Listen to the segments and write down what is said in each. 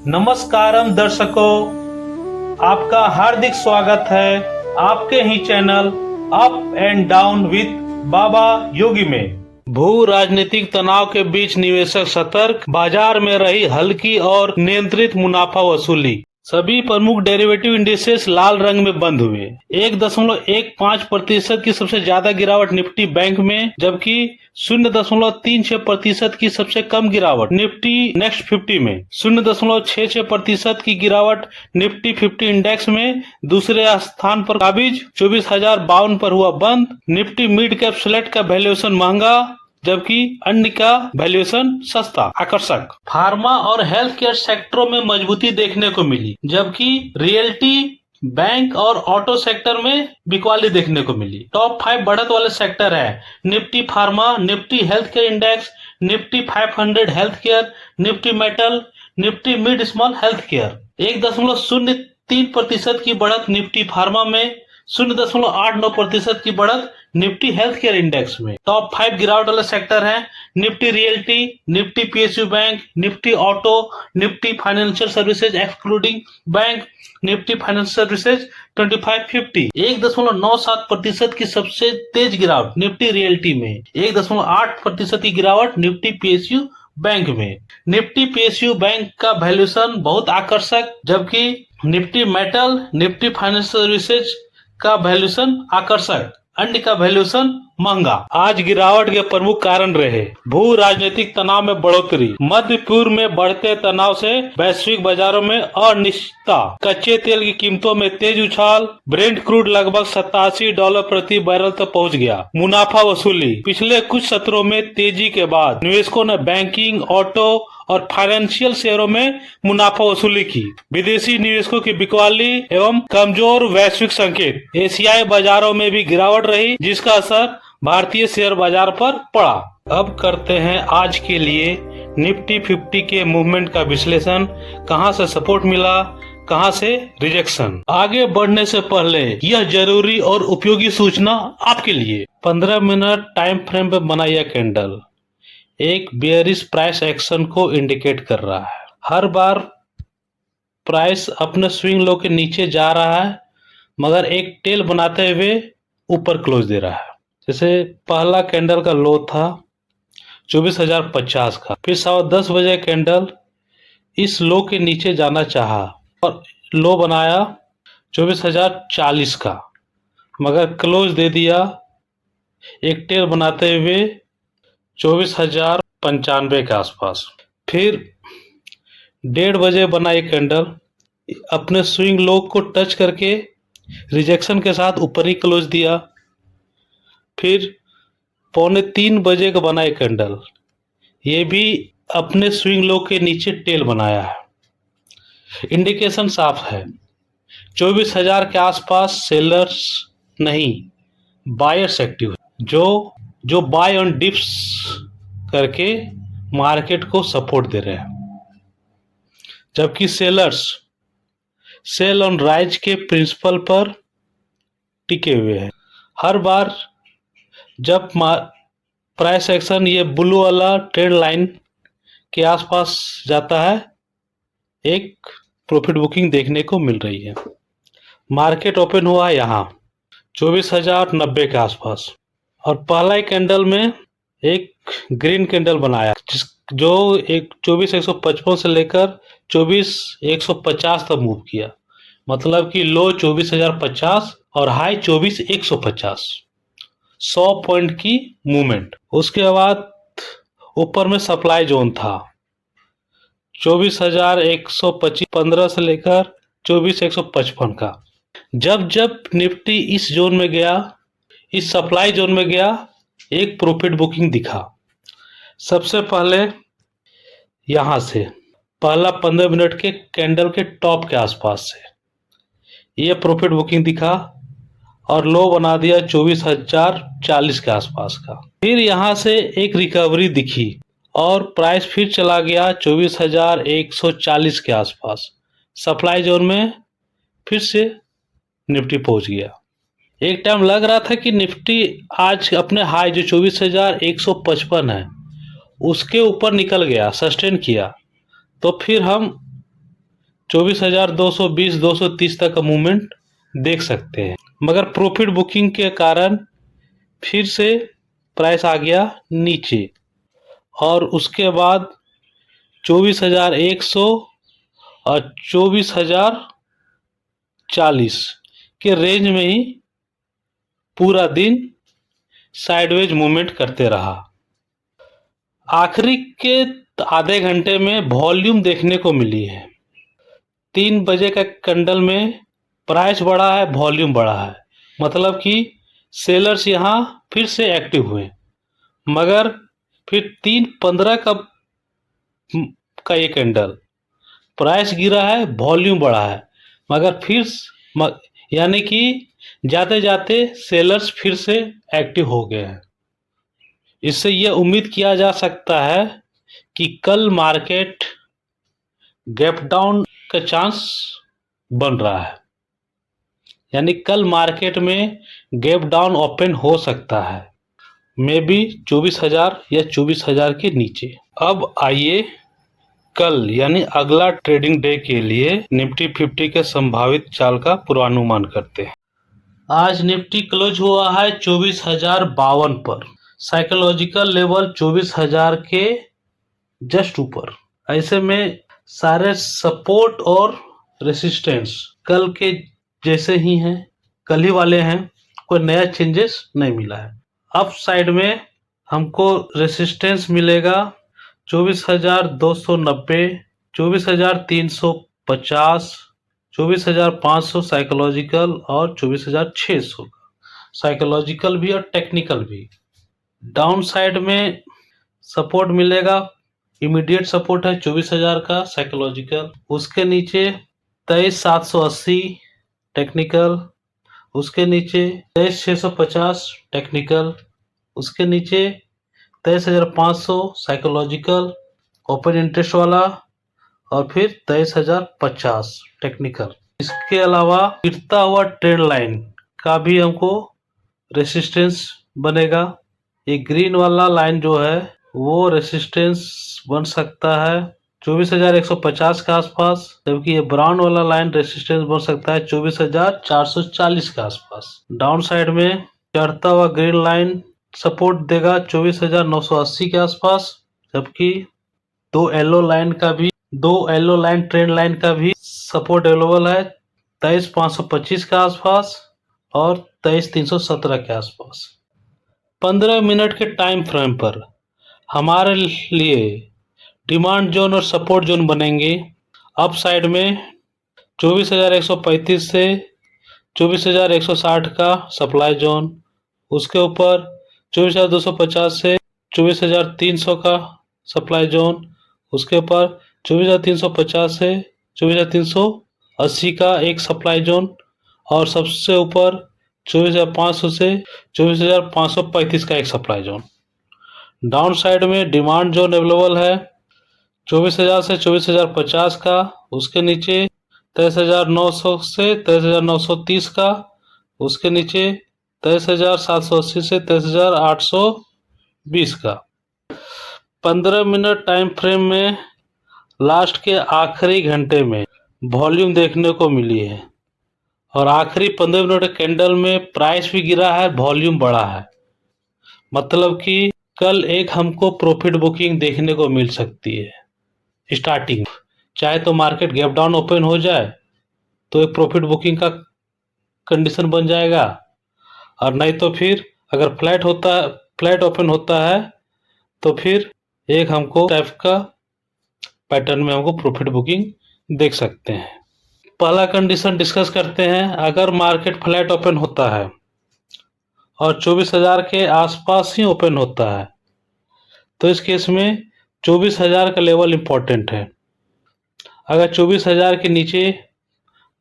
नमस्कारम दर्शकों, आपका हार्दिक स्वागत है आपके ही channel up and down with Baba Yogi में। भू राजनीतिक तनाव के बीच निवेशक सतर्क, बाजार में रही हल्की और नियंत्रित मुनाफा वसूली। सभी प्रमुख डेरिवेटिव इंडिसेस लाल रंग में बंद हुए। 1.15% की सबसे ज्यादा गिरावट निफ्टी बैंक में, जबकि 0.36% की सबसे कम गिरावट निफ्टी नेक्स्ट 50 में। 0.66% की गिरावट निफ्टी 50 इंडेक्स में दूसरे स्थान पर काबिज 24,052 पर हुआ बंद। निफ्टी मिड कैप सेलेक्ट का वैल्यूएशन महंगा, जबकि अन्य का वैल्यूएशन सस्ता आकर्षक। फार्मा और हेल्थ केयर सेक्टरों में मजबूती देखने को मिली, जबकि रियल्टी, बैंक और ऑटो सेक्टर में बिकवाली देखने को मिली। टॉप 5 बढ़त वाले सेक्टर है Nifty pharma, Nifty health care index, Nifty 500 health care, Nifty metal, Nifty mid small health care. 1.03% की बढ़त निफ्टी फार्मा में, 0.89% की बढ़त निफ्टी हेल्थ केयर इंडेक्स में। टॉप 5 गिरावट वाले सेक्टर हैं Nifty realty, Nifty PSU bank, Nifty auto, Nifty financial services excluding bank, Nifty financial services 2550। 1.97% की सबसे तेज गिरावट निफ्टी रियल्टी में, 1.8% की गिरावट निफ्टी पीएसयू बैंक में। निफ्टी पीएसयू बैंक का वैल्यूएशन बहुत आकर्षक, जबकि Nifty metal, Nifty financial services का वैल्यूएशन आकर्षक, अन्य का वैल्यूएशन महंगा। आज गिरावट के प्रमुख कारण रहे भू राजनीतिक तनाव में बढ़ोतरी, मध्य पूर्व में बढ़ते तनाव से वैश्विक बाजारों में अनिश्चितता, कच्चे तेल की कीमतों में तेज उछाल, ब्रेंट क्रूड लगभग $87 प्रति बैरल तक पहुंच गया। मुनाफा वसूली, पिछले कुछ सत्रों में तेजी के बाद निवेशकों ने बैंकिंग, ऑटो और फाइनेंशियल शेयरों में मुनाफा वसूली की। विदेशी निवेशकों की बिकवाली एवं कमजोर वैश्विक संकेत। एशियाई बाजारों में भी गिरावट रही, जिसका असर भारतीय शेयर बाजार पर पड़ा। अब करते हैं आज के लिए निफ्टी 50 के मूवमेंट का विश्लेषण। कहां से सपोर्ट मिला, कहां से रिजेक्शन। आगे बढ़ने से पहले यह जरूरी और उपयोगी सूचना आपके लिए। 15 मिनट टाइम फ्रेम पे बना यह कैंडल एक बेयरिश प्राइस एक्शन को इंडिकेट कर रहा है। हर बार प्राइस अपने स्विंग लो के नीचे जा रहा है, मगर एक टेल बनाते हुए ऊपर क्लोज दे रहा है। जैसे पहला कैंडल का लो था 24,050 का, फिर 10:15 बजे कैंडल इस लो के नीचे जाना चाहा और लो बनाया 24,040 का, मगर क्लोज दे दिया एक टेल बनाते हुए 24,095 के आसपास। फिर 1:30 बजे बना एक कैंडल अपने स्विंग लो को टच करके रिजेक्शन के साथ ऊपर ही क्लोज दिया। फिर 2:45 बजे का बना एक कैंडल, ये भी अपने स्विंग लो के नीचे टेल बनाया है। इंडिकेशन साफ है, 24,000 के आसपास सेलर्स नहीं बायर्स एक्टिव है, जो बाय ऑन डिप्स करके मार्केट को सपोर्ट दे रहे हैं, जबकि सेलर्स सेल ऑन राइज के प्रिंसिपल पर टिके हुए हैं। हर बार जब प्राइस एक्शन ये ब्लू वाला ट्रेंड लाइन के आसपास जाता है, एक प्रॉफिट बुकिंग देखने को मिल रही है। मार्केट ओपन हुआ यहाँ 24,090 के आसपास और पहला कैंडल में एक ग्रीन कैंडल बनाया, जो एक 24,155 से लेकर 24,150 तक मूव किया। मतलब कि लो 24,050 और हाई 24,150, 100 पॉइंट की मूवमेंट। उसके बाद ऊपर में सप्लाई जोन था 24,125, 15 से लेकर 24,155 का। जब निफ्टी इस जोन में गया, इस सप्लाई जोन में गया, एक प्रॉफिट बुकिंग दिखा। सबसे पहले यहां से पहला 15 मिनट के कैंडल के टॉप के आसपास से यह प्रॉफिट बुकिंग दिखा और लो बना दिया 24,040 के आसपास का। फिर यहां से एक रिकवरी दिखी और प्राइस फिर चला गया 24,140 के आसपास। सप्लाई जोन में फिर से निफ्टी पहुंच गया। एक टाइम लग रहा था कि निफ्टी आज अपने हाई जो 24,155 है उसके ऊपर निकल गया, सस्टेन किया, तो फिर हम 24,220 230 तक का मूवमेंट देख सकते हैं, मगर प्रॉफिट बुकिंग के कारण फिर से प्राइस आ गया नीचे और उसके बाद 24,100 और 24,040 के रेंज में ही पूरा दिन साइडवेज मूवमेंट करते रहा। आखिरी के आधे घंटे में वॉल्यूम देखने को मिली है। 3 बजे का कैंडल में प्राइस बढ़ा है, वॉल्यूम बढ़ा है, मतलब कि सेलर्स यहाँ फिर से एक्टिव हुए, मगर फिर 3:15 का ये कैंडल प्राइस गिरा है, वॉल्यूम बढ़ा है, मगर फिर यानी कि जाते जाते सेलर्स फिर से एक्टिव हो गए हैं। इससे यह उम्मीद किया जा सकता है कि कल मार्केट गैप डाउन का चांस बन रहा है, यानी कल मार्केट में गैप डाउन ओपन हो सकता है, मे बी 24,000 या 24,000 के नीचे। अब आइए कल यानी अगला ट्रेडिंग डे के लिए निफ्टी 50 के संभावित चाल का पूर्वानुमान करते हैं। आज निफ्टी क्लोज हुआ है 24,052 पर, साइकोलॉजिकल लेवल 24,000 के जस्ट ऊपर। ऐसे में सारे सपोर्ट और रेसिस्टेंस कल के जैसे ही हैं, कल ही वाले हैं, कोई नया चेंजेस नहीं मिला है। अप साइड में हमको रेसिस्टेंस मिलेगा 24,290, 24,350, 24,500 साइकोलॉजिकल और 24,600 साइकोलॉजिकल भी और टेक्निकल भी। डाउन साइड में सपोर्ट मिलेगा, इमीडिएट सपोर्ट है 24,000 का साइकोलॉजिकल, उसके नीचे 23,780 टेक्निकल, उसके नीचे 23,650 टेक्निकल, उसके नीचे 23,500 साइकोलॉजिकल ओपन इंटरेस्ट वाला और फिर 23,050 टेक्निकल। इसके अलावा गिरता हुआ ट्रेंड लाइन का भी हमको रेसिस्टेंस बनेगा। ये ग्रीन वाला लाइन जो है वो रेसिस्टेंस बन सकता है 24,150 के आसपास, जबकि ये ब्राउन वाला लाइन रेसिस्टेंस बन सकता है 24,440 के आसपास। डाउन साइड में चढ़ता हुआ ग्रीन लाइन सपोर्ट देगा 24,980 के आसपास, जबकि दो येलो लाइन ट्रेंड लाइन का भी सपोर्ट अवेलेबल है 23,525 के आसपास और 23,317 के आसपास। 15 मिनट के टाइम फ्रेम पर हमारे लिए डिमांड जोन और सपोर्ट जोन बनेंगे। अप साइड में 24,135 से 24,160 का सप्लाई जोन, उसके ऊपर 24,250 से 24,300 का सप्लाई जोन, उसके ऊपर 24,350 से 24,380 का एक सप्लाई जोन और सबसे ऊपर 24,500 से 24,535 का एक सप्लाई जोन। डाउन साइड में डिमांड जोन अवेलेबल है 24,000 से 24,050 का, उसके नीचे 23,900 से 23,930 का, उसके नीचे 23,780 से 23,820 का। 15 मिनट टाइम फ्रेम में लास्ट के आखिरी घंटे में वॉल्यूम देखने को मिली है और आखिरी 15 मिनट कैंडल में प्राइस भी गिरा है, वॉल्यूम बढ़ा है, मतलब कि कल एक हमको प्रॉफिट बुकिंग देखने को मिल सकती है स्टार्टिंग। चाहे तो मार्केट गैप डाउन ओपन हो जाए तो एक प्रॉफिट बुकिंग का कंडीशन बन जाएगा, और नहीं तो फिर अगर फ्लैट ओपन होता है तो फिर एक हमको टाइप का पैटर्न में हमको प्रॉफिट बुकिंग देख सकते हैं। पहला कंडीशन डिस्कस करते हैं। अगर मार्केट फ्लैट ओपन होता है और 24,000 के आसपास ही ओपन होता है तो इस केस में 24,000 का लेवल इम्पोर्टेंट है। अगर 24,000 के नीचे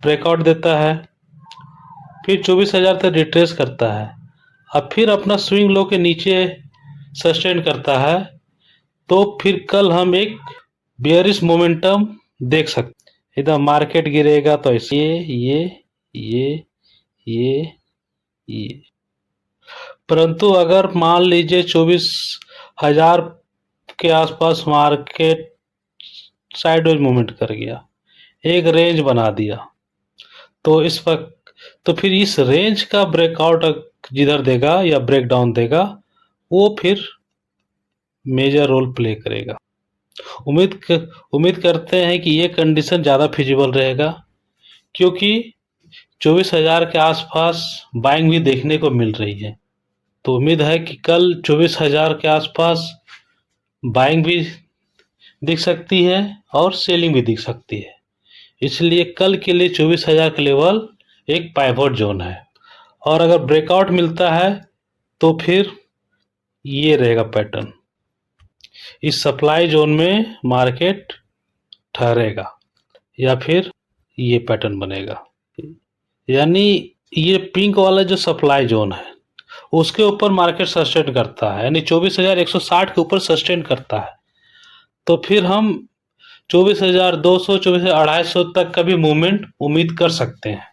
ब्रेकआउट देता है, फिर 24,000 तक रिट्रेस करता है और फिर अपना स्विंग लो के नीचे सस्टेन करता है, तो फिर कल हम एक बेयरिश मोमेंटम देख सकते हैं। इधर मार्केट गिरेगा तो ये परंतु अगर मान लीजिए 24,000 के आसपास मार्केट साइडवेज मूवमेंट कर गया, एक रेंज बना दिया। तो इस वक्त तो फिर इस रेंज का ब्रेकआउट जिधर देगा या ब्रेक डाउन देगा वो फिर मेजर रोल प्ले करेगा। उम्मीद करते हैं कि ये कंडीशन ज़्यादा फिजिबल रहेगा, क्योंकि 24,000 के आसपास बाइंग भी देखने को मिल रही है। तो उम्मीद है कि कल 24,000 के आसपास बाइंग भी दिख सकती है और सेलिंग भी दिख सकती है। इसलिए कल के लिए 24,000 का लेवल एक पाइवट जोन है, और अगर ब्रेकआउट मिलता है तो फिर ये रहेगा पैटर्न। इस सप्लाई जोन में मार्केट ठहरेगा या फिर ये पैटर्न बनेगा। यानी ये पिंक वाला जो सप्लाई जोन है उसके ऊपर मार्केट सस्टेन करता है, यानी 24,160 के ऊपर सस्टेन करता है, तो फिर हम 24,200 24,250 तक का भी मूवमेंट उम्मीद कर सकते हैं।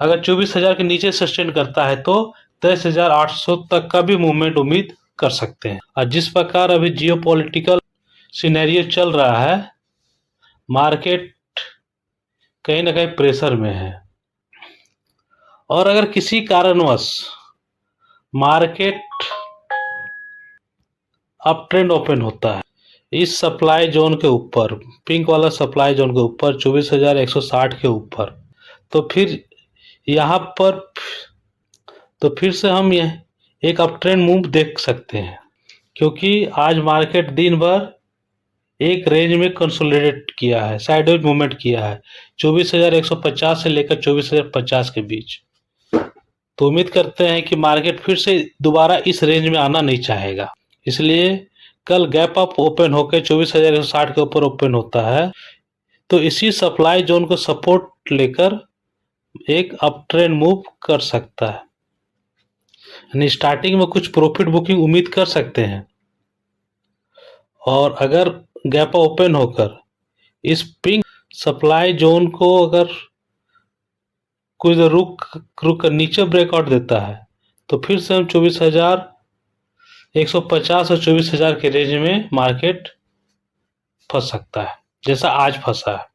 अगर 24,000 के नीचे सस्टेन करता है तो 23,800 तक का भी मूवमेंट उम्मीद कर सकते हैं। और जिस प्रकार अभी जियोपॉलिटिकल सिनेरियो चल रहा है, मार्केट कहीं ना कहीं प्रेशर में है, और अगर किसी कारणवश मार्केट अप ट्रेंड ओपन होता है इस सप्लाई जोन के ऊपर, पिंक वाला सप्लाई जोन के ऊपर 24,160 के ऊपर, तो फिर यहाँ पर तो फिर से हम एक अप ट्रेंड मूव देख सकते हैं, क्योंकि आज मार्केट दिन भर एक रेंज में कंसोलिडेट किया है, साइडवेज मूवमेंट किया है 24,150 से लेकर 24,050 के बीच। तो उम्मीद करते हैं कि मार्केट फिर से दोबारा इस रेंज में आना नहीं चाहेगा, इसलिए कल गैप अप ओपन होकर 24,160 के ऊपर ओपन होता है तो इसी सप्लाई जोन को सपोर्ट लेकर एक अप ट्रेंड मूव कर सकता है, यानी स्टार्टिंग में कुछ प्रॉफिट बुकिंग उम्मीद कर सकते हैं। और अगर गैप ओपन होकर इस पिंक सप्लाई जोन को अगर कुछ रुक कर नीचे ब्रेकआउट देता है तो फिर से हम 24,150 और 24,000 के रेंज में मार्केट फंस सकता है, जैसा आज फंसा है।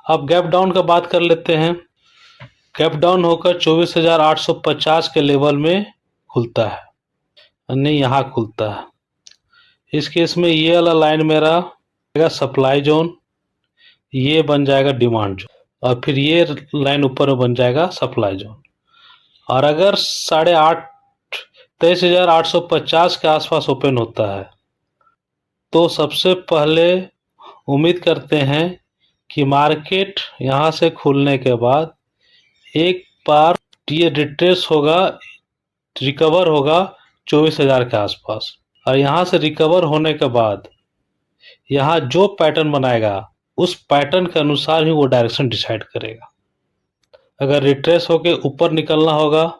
अब गैप डाउन का बात कर लेते हैं। गैप डाउन होकर 24,850 के लेवल में खुलता है, नहीं यहाँ खुलता है। इस केस में ये वाला लाइन मेरा सप्लाई जोन, ये बन जाएगा डिमांड जोन, और फिर ये लाइन ऊपर बन जाएगा सप्लाई जोन। और अगर 23,850 के आसपास ओपन होता है तो सबसे पहले उम्मीद करते हैं कि मार्केट यहाँ से खुलने के बाद एक बार ये रिट्रेस होगा, रिकवर होगा 24,000 के आसपास, और यहाँ से रिकवर होने के बाद यहाँ जो पैटर्न बनाएगा उस पैटर्न के अनुसार ही वो डायरेक्शन डिसाइड करेगा। अगर रिट्रेस होके ऊपर निकलना होगा,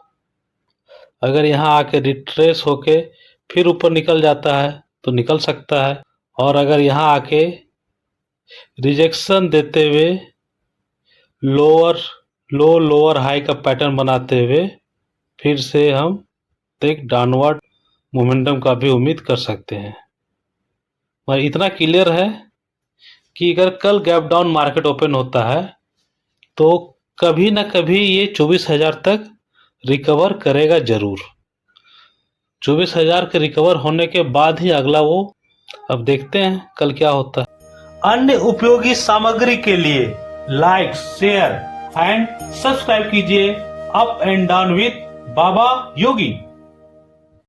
अगर यहाँ आके रिट्रेस होके फिर ऊपर निकल जाता है तो निकल सकता है, और अगर यहाँ आके रिजेक्शन देते हुए लोअर हाई का पैटर्न बनाते हुए फिर से हम एक डाउनवर्ड मोमेंटम का भी उम्मीद कर सकते हैं। मगर इतना क्लियर है कि अगर कल गैप डाउन मार्केट ओपन होता है तो कभी ना कभी ये 24,000 तक रिकवर करेगा जरूर। 24,000 के रिकवर होने के बाद ही अगला वो, अब देखते हैं कल क्या होता है। अन्य उपयोगी सामग्री के लिए लाइक, शेयर एंड सब्सक्राइब कीजिए up and down with Baba Yogi.